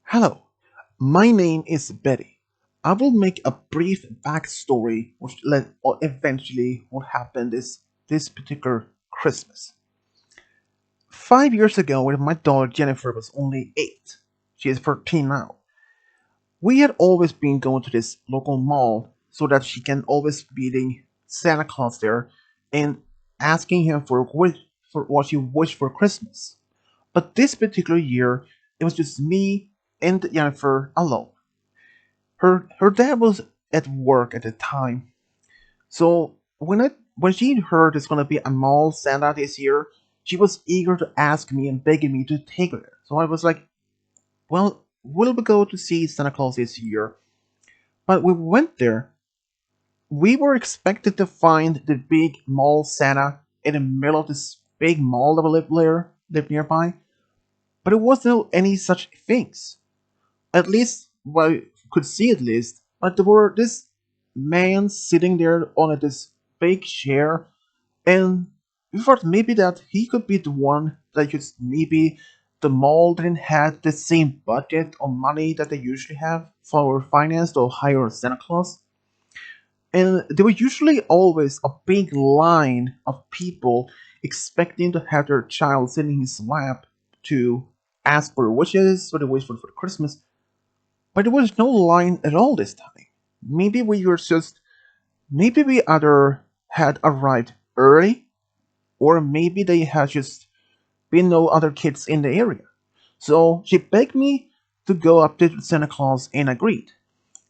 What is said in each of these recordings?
Hello, my name is Betty. I will make a brief backstory which led or eventually what happened is this particular Christmas. 5 years ago, when my daughter Jennifer was only 8, she is 13 now, we had always been going to this local mall so that she can always meeting Santa Claus there and asking him for what she wished for Christmas. But this particular year, it was just me and Jennifer alone. Her dad was at work at the time, so when she heard it's gonna be a mall Santa this year, she was eager to ask me and begging me to take her there. So I was like, "Well, we'll go to see Santa Claus this year." But we went there. We were expected to find the big mall Santa in the middle of this big mall that we lived nearby, but it wasn't any such things. At least what I could see at least, but there were this man sitting there on this big chair, and we thought maybe that he could be the one that just maybe the mall didn't have the same budget or money that they usually have for finance or hire Santa Claus. And there was usually always a big line of people expecting to have their child sitting in his lap to ask for wishes, for the wish for Christmas. But there was no line at all this time. Maybe we were just, maybe we either had arrived early, or maybe they had just been no other kids in the area. So she begged me to go up to Santa Claus and agreed.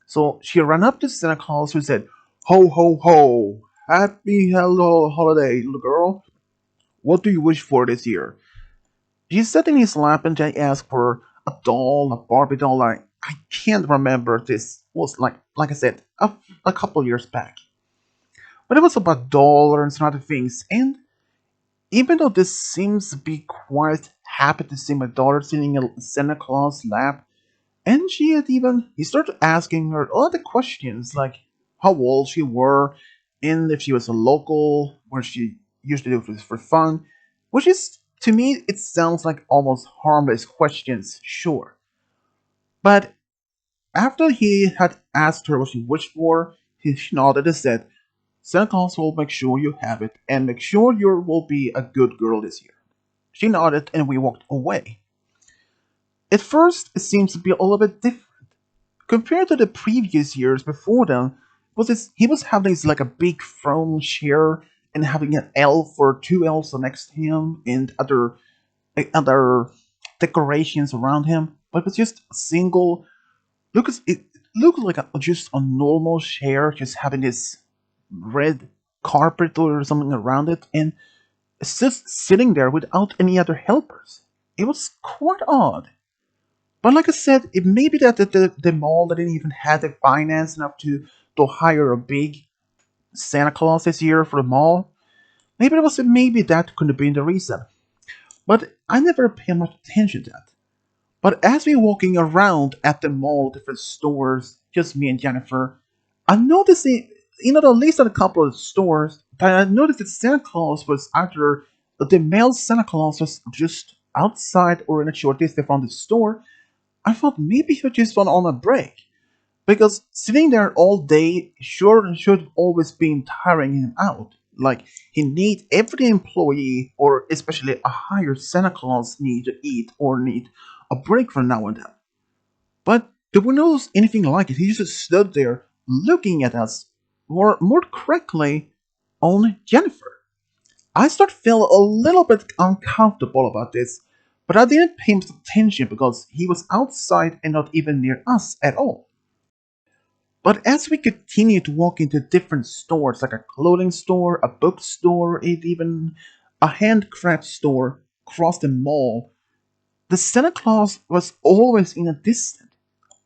So she ran up to Santa Claus who said, "Ho ho ho! Happy hello holiday, little girl. What do you wish for this year?" She sat in his lap and I asked for a doll, a Barbie doll. I can't remember. This was like I said, a couple years back. But it was about dollars and other things. And even though this seems to be quite happy to see my daughter sitting in Santa Claus' lap, and he started asking her all the questions like how old she were, and if she was a local, where she usually do this for fun, which is to me it sounds like almost harmless questions, sure. But after he had asked her what she wished for, she nodded and said, "Santa Claus will make sure you have it, and make sure you will be a good girl this year." She nodded and we walked away. At first, it seems to be a little bit different. Compared to the previous years before then, he was having this like a big throne chair and having an elf or two elves next to him and other decorations around him, but it was just a single. It looked like just a normal chair, just having this red carpet or something around it, and it's just sitting there without any other helpers. It was quite odd. But like I said, it may be that the mall didn't even have the finance enough to hire a big Santa Claus this year for the mall. Maybe that could have been the reason. But I never paid much attention to that. But as we walking around at the mall, different stores, just me and Jennifer, I'm noticing, at least at a couple of stores, that I noticed that Santa Claus was either the male Santa Claus was just outside or in a short distance from the store. I thought maybe he just went on a break. Because sitting there all day sure should always be tiring him out. Like he needs every employee, or especially a higher Santa Claus, need to eat or need a break from now and then. But do we notice anything like it? He just stood there looking at us, or more correctly, on Jennifer. I start feeling a little bit uncomfortable about this, but I didn't pay much attention because he was outside and not even near us at all. But as we continued to walk into different stores, like a clothing store, a bookstore, and even a handcraft store across the mall, the Santa Claus was always in a distance.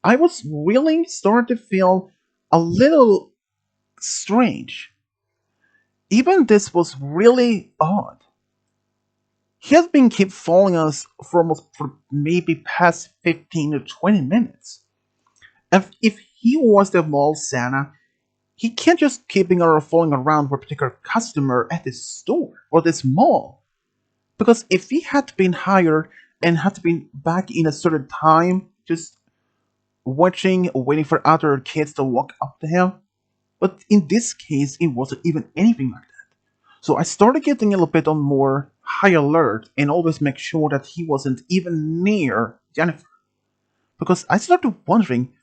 I was really starting to feel a little strange. Even this was really odd. He has been keep following us for maybe past 15 to 20 minutes. If he was the mall Santa, he can't just keeping her following around for a particular customer at this store or this mall. Because if he had been hired and had been back in a certain time, just watching, waiting for other kids to walk up to him. But in this case, it wasn't even anything like that. So I started getting a little bit on more high alert and always make sure that he wasn't even near Jennifer. Because I started wondering,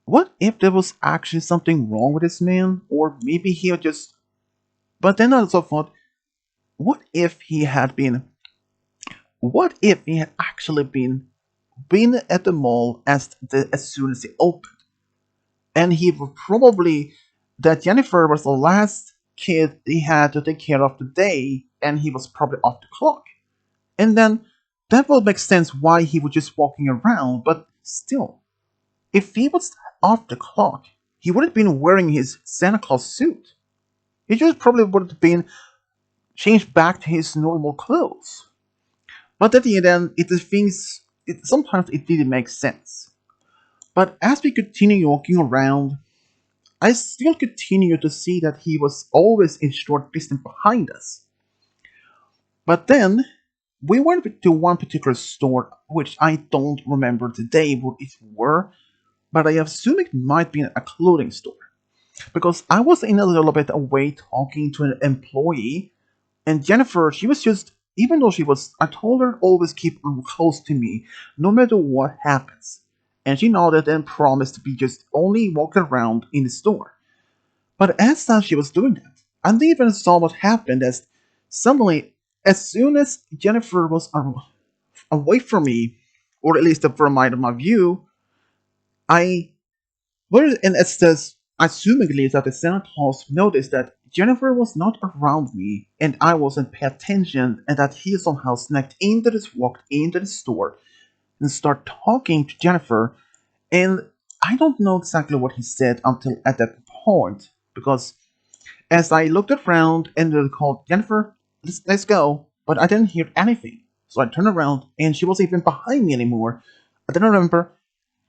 what if there was actually something wrong with this man? Or maybe he had just. But then I also thought, what if he had been. What if he had actually been at the mall as soon as it opened? And he would probably. That Jennifer was the last kid he had to take care of the day, and he was probably off the clock. And then that will make sense why he was just walking around, but still, if he was off the clock, he would have been wearing his Santa Claus suit. He just probably would have been changed back to his normal clothes. But at the end, sometimes it didn't make sense. But as we continue walking around, I still continue to see that he was always a short distance behind us. But then we went to one particular store, which I don't remember today what it were, but I assume it might be a clothing store. Because I was in a little bit away talking to an employee, and Jennifer, she was just, even though I told her always keep close to me, no matter what happens. And she nodded and promised to be just only walking around in the store. But as she was doing that, I didn't even saw what happened as suddenly, as soon as Jennifer was away from me, or at least from my view, I and it says, assumingly that the Santa Claus noticed that Jennifer was not around me and I wasn't paying attention and that he somehow walked into the store and started talking to Jennifer. And I don't know exactly what he said until at that point because as I looked around and they called Jennifer, let's go, but I didn't hear anything. So I turned around and she wasn't even behind me anymore. I didn't remember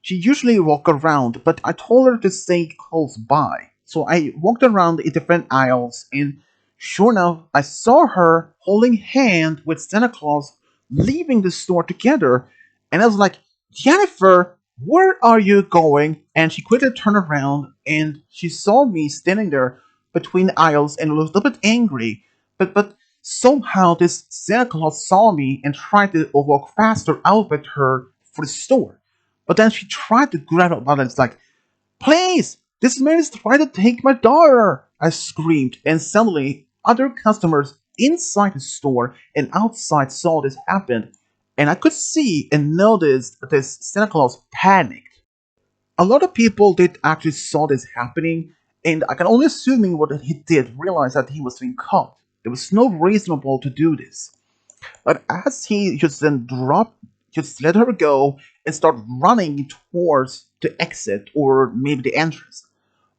she usually walk around, but I told her to stay close by. So I walked around the different aisles, and sure enough, I saw her holding hand with Santa Claus leaving the store together. And I was like, Jennifer, where are you going? And she quickly turned around and she saw me standing there between the aisles and was a little bit angry. But somehow this Santa Claus saw me and tried to walk faster out with her for the store. But then she tried to grab it, but it's like, please, this man is trying to take my daughter! I screamed, and suddenly other customers inside the store and outside saw this happen, and I could see and notice that this Santa Claus panicked. A lot of people did actually saw this happening, and I can only assuming what he did realize that he was being caught. There was no reasonable to do this. But as he just then just let her go and start running towards the exit or maybe the entrance.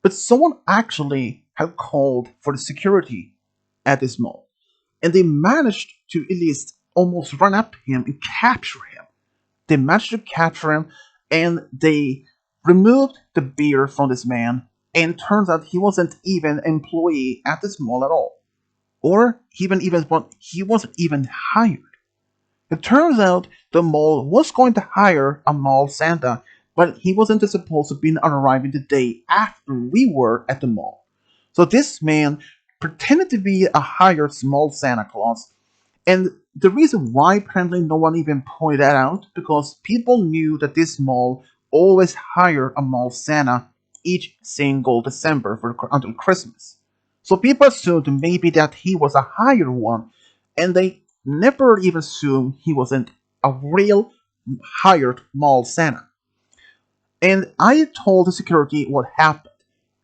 But someone actually had called for the security at this mall. And they managed to at least almost run up to him and capture him. They managed to capture him and they removed the beer from this man. And turns out he wasn't even an employee at this mall at all. Or he wasn't even hired. It turns out the mall was going to hire a mall Santa, but he wasn't supposed to be arriving the day after we were at the mall. So this man pretended to be a hired small Santa Claus, and the reason why apparently no one even pointed that out because people knew that this mall always hire a mall Santa each single December until Christmas. So people assumed maybe that he was a hired one, and they never even assumed he wasn't a real hired mall Santa. And I told the security what happened.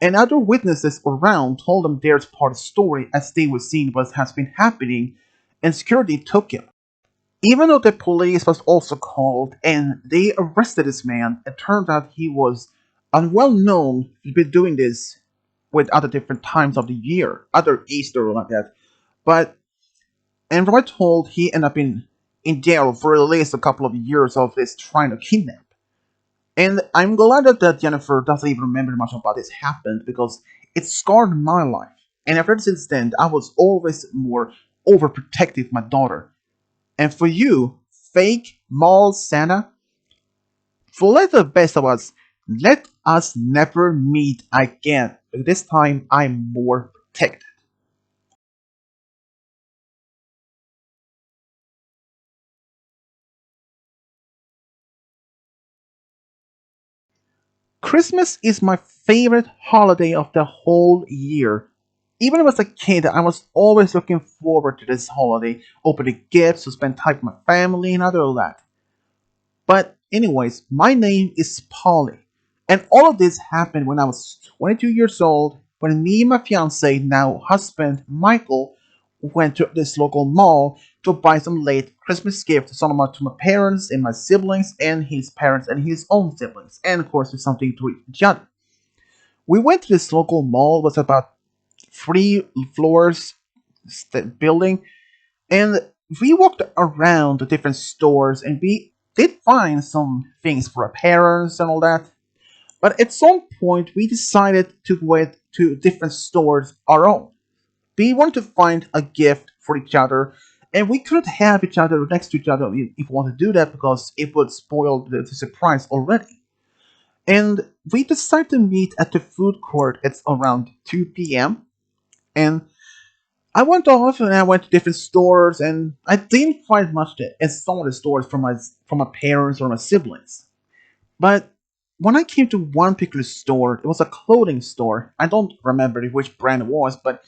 And other witnesses around told them their part of the story as they were seeing what has been happening, and security took him. Even though the police was also called and they arrested this man, it turned out he was unwell known to be doing this with other different times of the year, other Easter or like that. But and from what I told, he ended up in jail for at least a couple of years of this trying to kidnap. And I'm glad that Jennifer doesn't even remember much about this happened because it scarred my life. And ever since then, I was always more overprotective of my daughter. And for you, fake mall Santa, for let the best of us, let us never meet again. But this time I'm more protected. Christmas is my favorite holiday of the whole year. Even as a kid, I was always looking forward to this holiday, opening gifts, to spend time with my family, and other that. But anyways, my name is Polly, and all of this happened when I was 22 years old. When me and my fiance, now husband Michael, went to this local mall to buy some late Christmas gifts, to my parents and my siblings, and his parents and his own siblings, and of course, with something to each other. We went to this local mall. It was about 3 floors building, and we walked around the different stores and we did find some things for our parents and all that. But at some point, we decided to go to different stores our own. We wanted to find a gift for each other, and we couldn't have each other next to each other if we wanted to do that because it would spoil the surprise already. And we decided to meet at the food court at around 2 p.m. And I went off and I went to different stores, and I didn't find much in some of the stores from my parents or my siblings. But when I came to one particular store, it was a clothing store. I don't remember which brand it was, but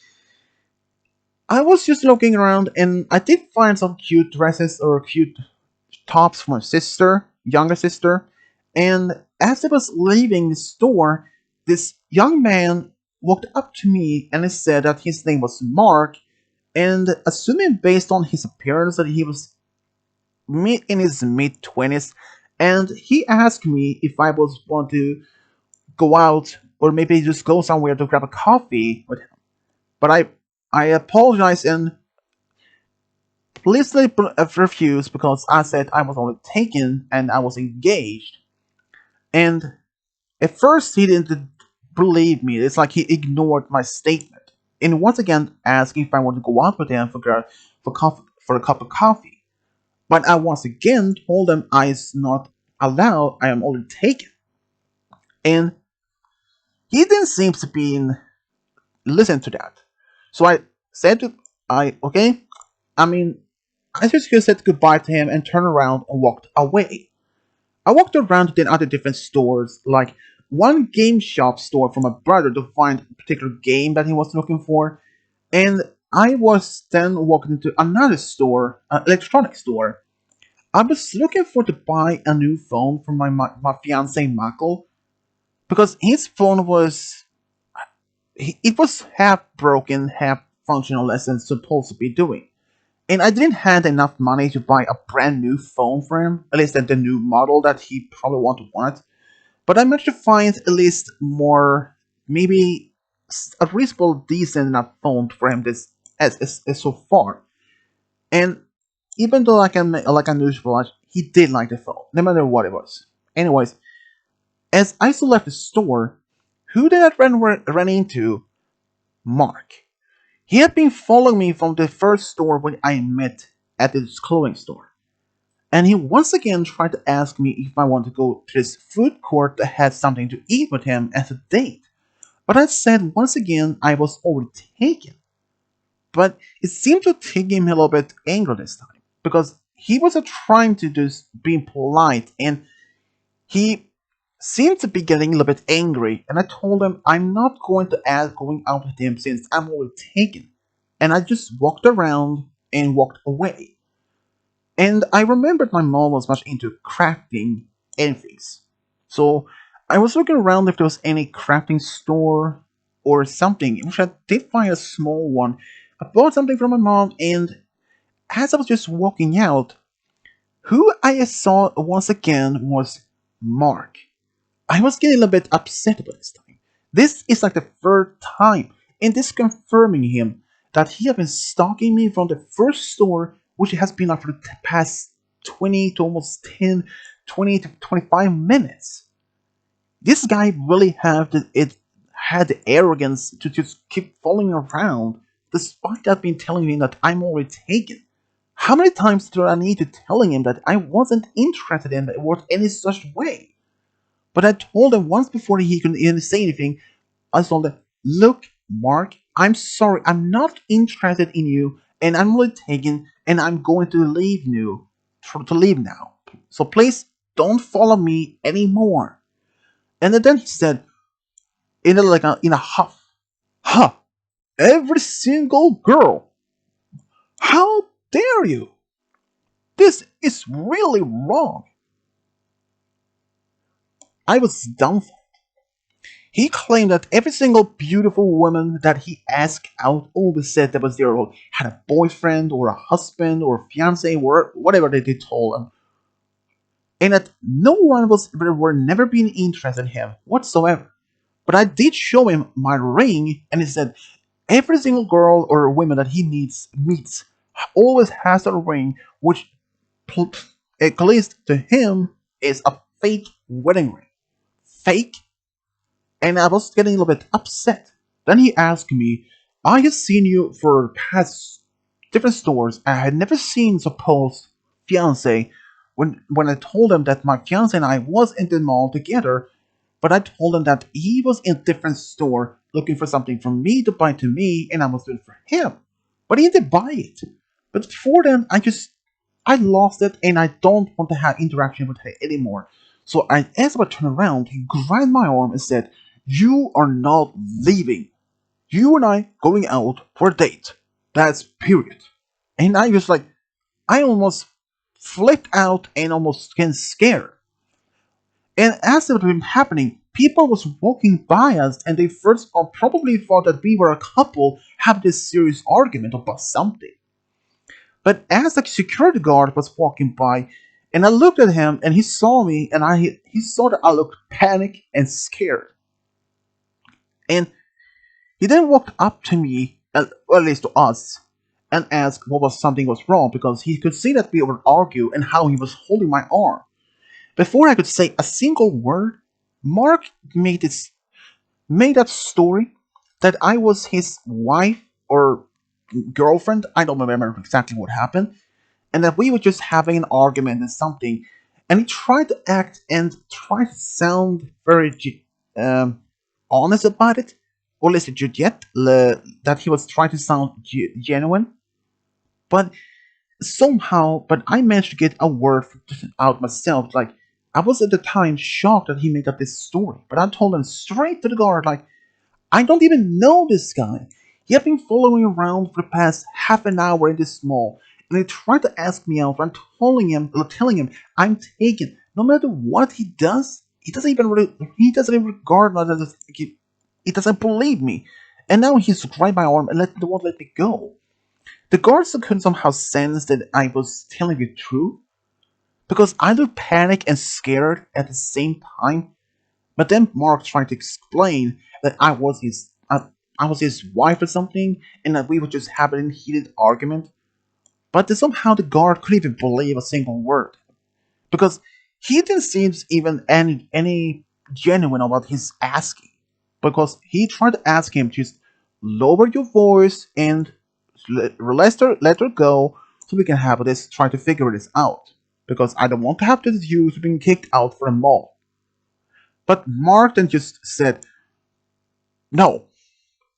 I was just looking around and I did find some cute dresses or cute tops for my sister, younger sister. And as I was leaving the store, this young man walked up to me and he said that his name was Mark, and assuming based on his appearance that he was in his mid 20s, and he asked me if I was want to go out or maybe just go somewhere to grab a coffee with him. But I apologized and politely refused because I said I was already taken and I was engaged. And at first he didn't believe me. It's like he ignored my statement and once again asked if I wanted to go out with him for a cup of coffee. But I once again told him I is not allowed, I am only taken. And he didn't seem to be in listen to that. So I said to I okay, I mean I just said goodbye to him and turned around and walked away. I walked around to other different stores, like one game shop store for my brother to find a particular game that he was looking for, and I was then walking to another store, an electronics store. I was looking for to buy a new phone for my fiance Michael because his phone was it was half broken, half functional as it's supposed to be doing. And I didn't have enough money to buy a brand new phone for him, at least the new model that he probably wanted. But I managed to find at least more, maybe a reasonable, decent enough phone for him this as so far. And even though like a newsflash, he did like the phone, no matter what it was. Anyways, as I still left the store, who did I run into? Mark. He had been following me from the first store when I met at this clothing store. And he once again tried to ask me if I want to go to this food court that had something to eat with him as a date. But I said once again I was already taken. But it seemed to take him a little bit angry this time. Because he was trying to just be polite and he seemed to be getting a little bit angry, and I told him I'm not going to ask going out with him since I'm already taken. And I just walked around and walked away. And I remembered my mom was much into crafting anythings. So I was looking around if there was any crafting store or something, which I did find a small one. I bought something from my mom, and as I was just walking out, who I saw once again was Mark. I was getting a little bit upset about this time. This is like the third time, and this confirming him that he had been stalking me from the first store, which has been like for the past 20 to almost 10, 20 to 25 minutes. This guy really had the arrogance to just keep following around, despite that being telling me that I'm already taken. How many times do I need to telling him that I wasn't interested in it or any such way? But I told him once before he could even say anything. I told him, "Look, Mark, I'm sorry, I'm not interested in you, and I'm really taken, and I'm going to leave you, to leave now. So please don't follow me anymore." And then he said, in a huff, "Huh, every single girl. How dare you? This is really wrong." I was dumbfounded. He claimed that every single beautiful woman that he asked out always said that was their had a boyfriend or a husband or a fiance or whatever they told him, and that no one were never been interested in him whatsoever. But I did show him my ring, and he said every single girl or woman that he meets always has a ring, which at least to him is a fake wedding ring. Fake? And I was getting a little bit upset. Then he asked me, "I have seen you for past different stores. I had never seen supposed fiance." When I told him that my fiance and I was in the mall together, but I told him that he was in a different store looking for something for me to buy to me, and I was doing it for him. But he didn't buy it. But before then, I lost it, and I don't want to have interaction with him anymore. So as I turned around, he grabbed my arm and said, "You are not leaving. You and I going out for a date. That's period." And I was like, I almost flipped out and almost getting scared. And as it was happening, people was walking by us, and they first probably thought that we were a couple having this serious argument about something. But as the security guard was walking by, and I looked at him, and he saw me, and he saw that I looked panicked and scared. And he then walked up to me, or at least to us, and asked what was something was wrong because he could see that we would argue and how he was holding my arm. Before I could say a single word, Mark made that story that I was his wife or girlfriend. I don't remember exactly what happened, and that we were just having an argument and something. And he tried to act and try to sound very um, honest about it, or at least Juliet, that he was trying to sound genuine. But somehow, but I managed to get a word out myself. Like, I was at the time shocked that he made up this story, but I told him straight to the guard, like, "I don't even know this guy. He had been following around for the past half an hour in this mall, and he tried to ask me out. I'm telling him I'm taken. No matter what he does, he doesn't even regard me. He doesn't believe me. And now he's grabbed my arm and won't let me go." The guards could somehow sense that I was telling the truth because I looked panicked and scared at the same time. But then Mark tried to explain that I was his wife or something, and that we were just having a heated argument. But then somehow the guard couldn't even believe a single word because he didn't seem even any genuine about his asking. Because he tried to ask him to just lower your voice and let her go so we can have this try to figure this out. Because I don't want to have this use being kicked out for a mall. But Mark then just said, "No,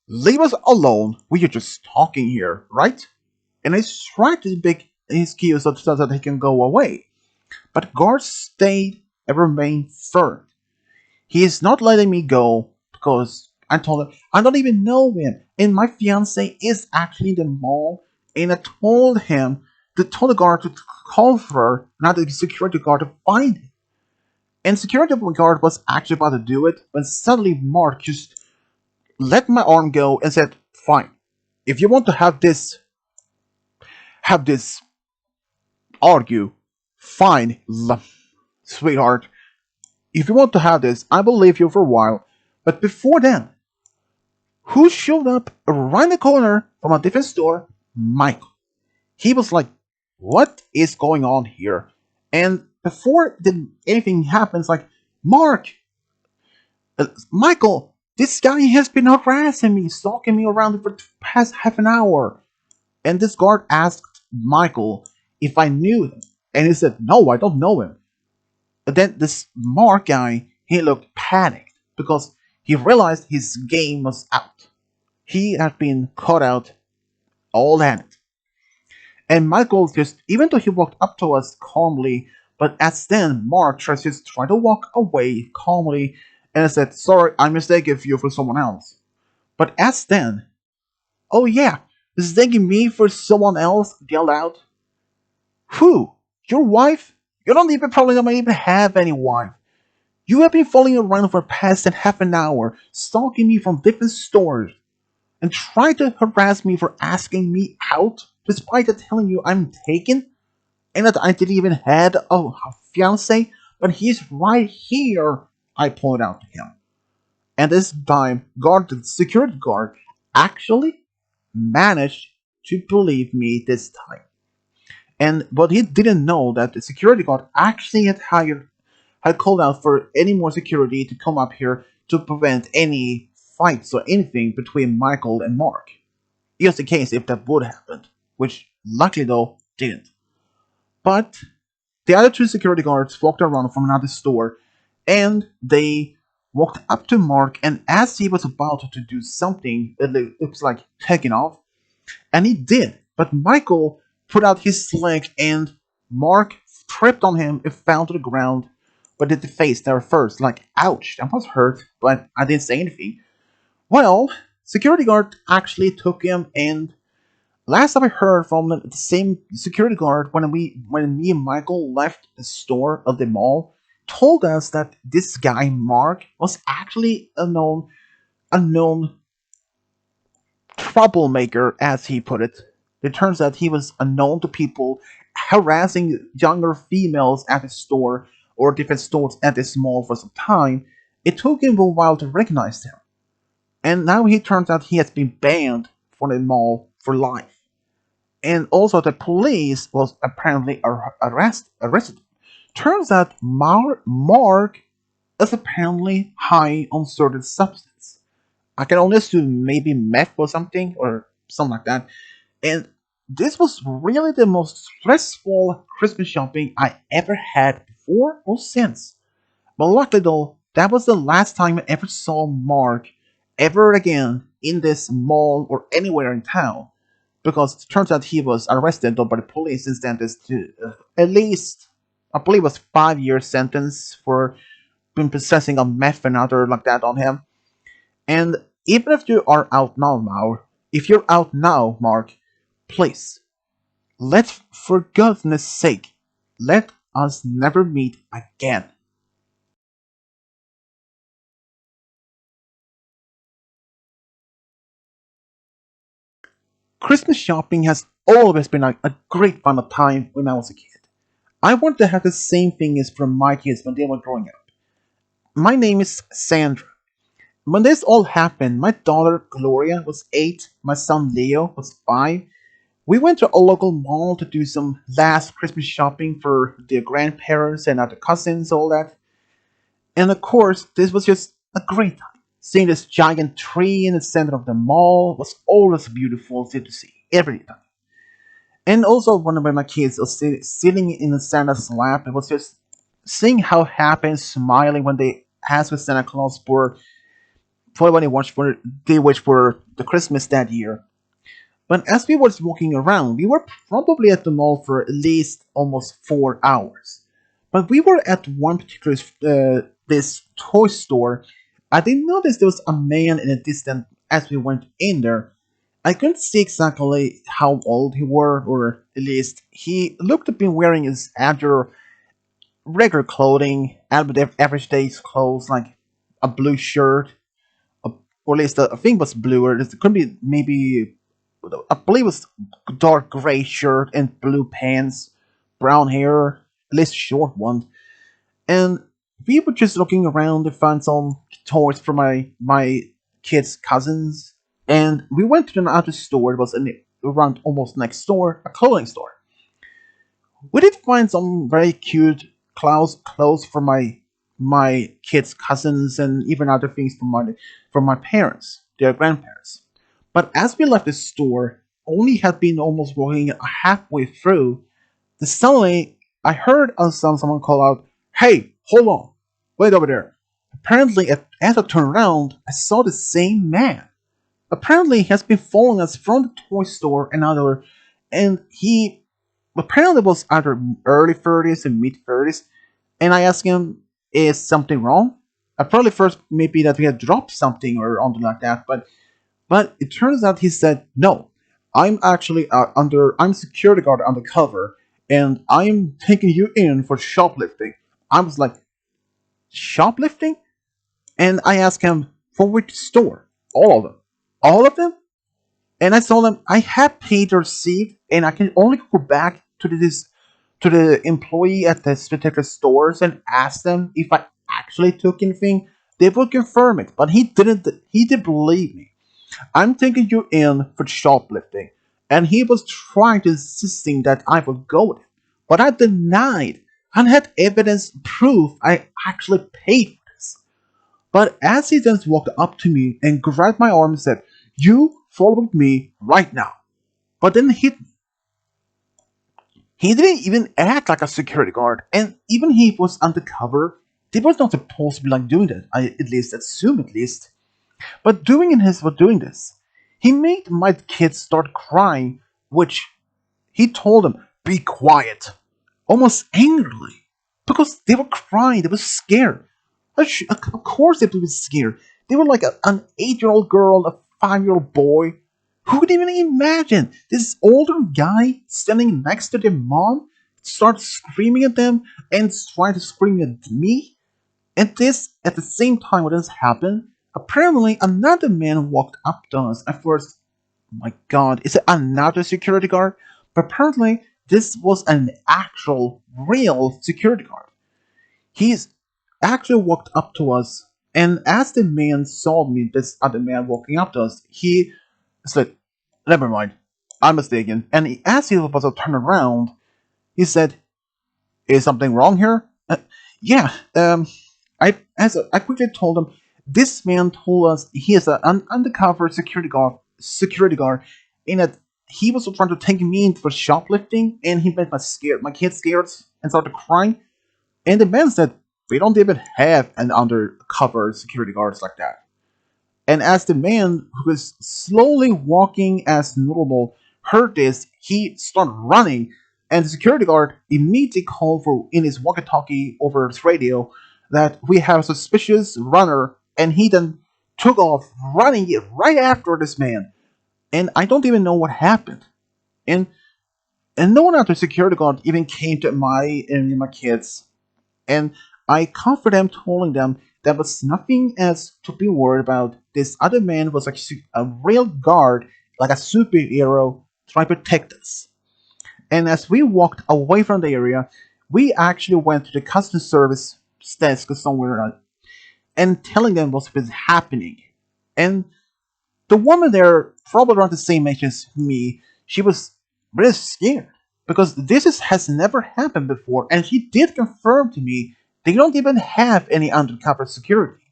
leave us alone. We are just talking here, right?" And I tried to make his excuse so that he can go away. But guard stayed and remained firm. He is not letting me go because I told him I don't even know him, and my fiance is actually in the mall. And I told the guard to call for her, not the security guard to find him. And security guard was actually about to do it when suddenly Mark just let my arm go and said, "Fine, if you want to have this argue, fine, sweetheart. If you want to have this, I will leave you for a while. But before then, who showed up around the corner from a different store? Michael. He was like, "What is going on here?" And before anything happens, like, "Mark, Michael, this guy has been harassing me, stalking me around for the past half an hour." And this guard asked Michael if I knew him. And he said, "No, I don't know him." And then this Mark guy, he looked panicked because he realized his game was out. He had been caught out all at it. And Michael just, even though he walked up to us calmly, but as then Mark just tried to walk away calmly and said, "Sorry, I mistaken you for someone else." But as then, "Oh yeah, mistaking me for someone else," yelled out. "Who? Your wife? You don't even probably not even have any wife. You have been following around for past than half an hour, stalking me from different stores, and trying to harass me for asking me out, despite telling you I'm taken, and that I didn't even had a fiance, but he's right here," I point out to him. And this time, the security guard, actually managed to believe me this time. And but he didn't know that the security guard actually had called out for any more security to come up here to prevent any fights or anything between Michael and Mark. Just in case if that would happen, which luckily though didn't. But the other two security guards walked around from another store and they walked up to Mark, and as he was about to do something, it looks like taking off, and he did. But Michael put out his leg and Mark tripped on him and fell to the ground, but hit the face there first. Like, ouch, that was hurt, but I didn't say anything. Well, security guard actually took him, and last time I heard from the same security guard when me and Michael left the store of the mall, told us that this guy Mark was actually a known troublemaker, as he put it. It turns out he was unknown to people, harassing younger females at the store or different stores at this mall for some time. It took him a while to recognize him, and now he turns out he has been banned from the mall for life. And also, the police was apparently arrested. Turns out Mark is apparently high on certain substance. I can only assume maybe meth or something like that. And this was really the most stressful Christmas shopping I ever had before or since. But luckily though, that was the last time I ever saw Mark ever again in this mall or anywhere in town. Because it turns out he was arrested though by the police and sentenced to at least, I believe it was 5 year sentence for been possessing of meth and other like that on him. And even if you are out now, if you're out now, Mark, please, let for goodness sake, let us never meet again. Christmas shopping has always been a great fun of time when I was a kid. I wanted to have the same thing as from my kids when they were growing up. My name is Sandra. When this all happened, my daughter Gloria was 8, my son Leo was 5. We went to a local mall to do some last Christmas shopping for their grandparents and other cousins, all that. And of course, this was just a great time. Seeing this giant tree in the center of the mall was always beautiful to see every time. And also, one of my kids was sitting in Santa's lap, it was just seeing how happy and smiling when they asked for Santa Claus for what they wished for the Christmas that year. But as we was walking around, we were probably at the mall for at least almost 4 hours. But we were at one particular this toy store. I did notice there was a man in the distance as we went in there. I couldn't see exactly how old he were, or at least he looked to be wearing his other regular clothing, average day's clothes, like a blue shirt, a, or at least I think it was blue, or it could be maybe I believe it was dark gray shirt and blue pants, brown hair, at least short one. And we were just looking around to find some toys for my kids' cousins. And we went to another store. It was around almost next door, a clothing store. We did find some very cute clothes for my kids' cousins and even other things from my parents, their grandparents. But as we left the store, only had been almost walking halfway through, suddenly I heard someone call out, "Hey, hold on, wait over there!" Apparently, as I turned around, I saw the same man. Apparently, he has been following us from the toy store and other, and he apparently was either early 30s and mid 30s. And I asked him, "Is something wrong?" I probably first maybe that we had dropped something or something like that, but it turns out he said, "No, I'm actually I'm security guard undercover, and I'm taking you in for shoplifting." I was like, "Shoplifting?" And I asked him, "For which store?" "All of them." "All of them?" And I told him I had paid the receipt, and I can only go back to the employee at this particular stores and ask them if I actually took anything. They would confirm it, but he didn't. He didn't believe me. "I'm taking you in for shoplifting," and he was trying to insisting that I would go with it, but I denied and had evidence proof I actually paid for this. But as he then walked up to me and grabbed my arm and said, "You follow with me right now," but then hit me. He didn't even act like a security guard, and even he was undercover, they was not supposed to be like doing that. I at least assume at least. But doing this. He made my kids start crying, which he told them, "Be quiet," almost angrily, because they were crying, they were scared. Of course they were scared. They were like an 8-year-old girl, a 5-year-old boy. Who could even imagine this older guy standing next to their mom start screaming at them and trying to scream at me? And this, at the same time when this happened, apparently another man walked up to us. At first, my god, is it another security guard? But apparently, this was an actual, real security guard. He's actually walked up to us, and as the man saw me, this other man walking up to us, he said, "Never mind, I'm mistaken." And as he was about to turn around, he said, "Is something wrong here?" Yeah, I quickly told him this man told us he is an undercover security guard, and that he was trying to take me in for shoplifting, and he made my kids scared and started crying. And the man said, "We don't even have an undercover security guards like that." And as the man who was slowly walking as normal heard this, he started running, and the security guard immediately called for in his walkie-talkie over his radio that we have a suspicious runner, and he then took off running right after this man. And I don't even know what happened. And no one after security guard even came to my kids, and I comforted them, telling them there was nothing else to be worried about. This other man was like a real guard, like a superhero, trying to protect us. And as we walked away from the area, we actually went to the customer service desk somewhere and telling them what was happening. And the woman there, probably around the same age as me, she was really scared because has never happened before, and she did confirm to me they don't even have any undercover security.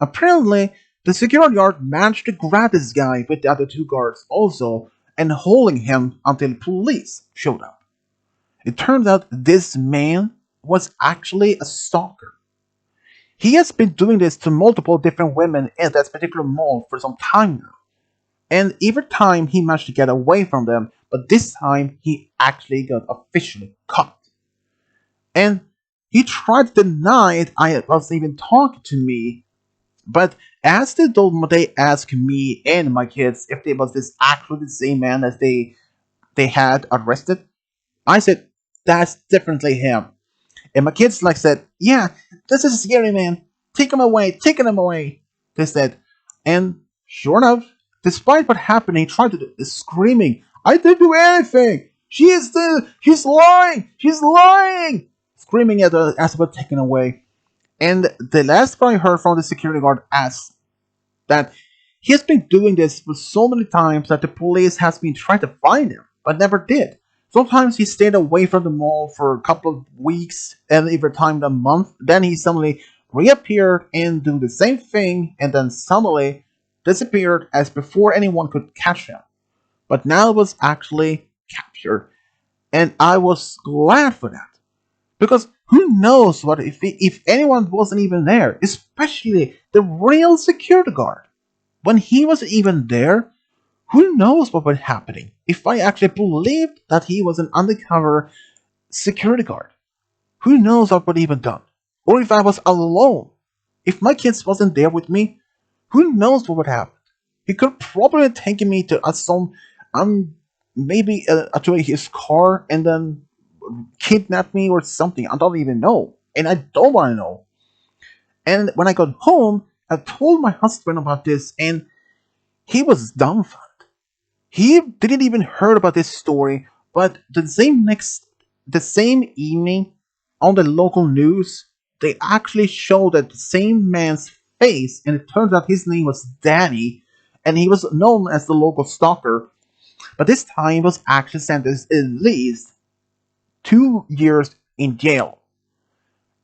Apparently, the security guard managed to grab this guy with the other two guards also and holding him until police showed up. It turns out this man was actually a stalker. He has been doing this to multiple different women in that particular mall for some time now. And every time he managed to get away from them, but this time he actually got officially caught. And he tried to deny it I was even talking to me, but as they asked me and my kids if it was this actually the same man as they had arrested, I said, "That's definitely him." And my kids like said, "Yeah, this is a scary man. Take him away." They said, and sure enough, despite what happened, he tried to screaming, "I didn't do anything. She's lying. She's lying!" Screaming at her as about taken away. And the last I heard from the security guard asked that he has been doing this for so many times that the police has been trying to find him, but never did. Sometimes he stayed away from the mall for a couple of weeks, and every time a month, then he suddenly reappeared and do the same thing, and then suddenly disappeared as before anyone could catch him. But now it was actually captured, and I was glad for that because Who knows what if anyone wasn't even there, especially the real security guard. When he wasn't even there, who knows what was happening if I actually believed that he was an undercover security guard. Who knows what would even done? Or if I was alone. If my kids wasn't there with me, who knows what would happen? He could probably have taken me to some, maybe to his car and then kidnap me or something. I don't even know, and I don't want to know. And when I got home, I told my husband about this, and he was dumbfounded. He didn't even heard about this story, but the same evening, on the local news, they actually showed that the same man's face, and it turns out his name was Danny, and he was known as the local stalker. But this time, he was actually sentenced at least 2 years in jail.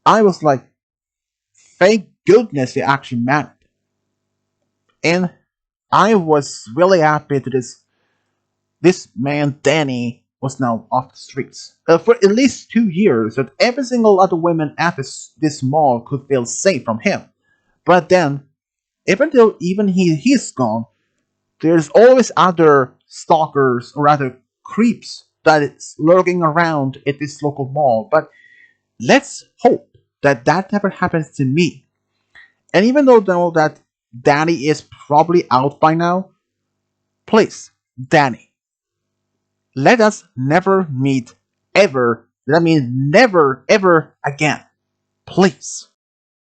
I was like, thank goodness they actually managed. And I was really happy to this man Danny was now off the streets for at least 2 years. That every single other woman at this mall could feel safe from him. But then, even though even he's gone, there's always other stalkers or other creeps that is lurking around at this local mall. But let's hope that that never happens to me. And even though know that Danny is probably out by now, please, Danny, let us never meet ever. That means never ever again. Please.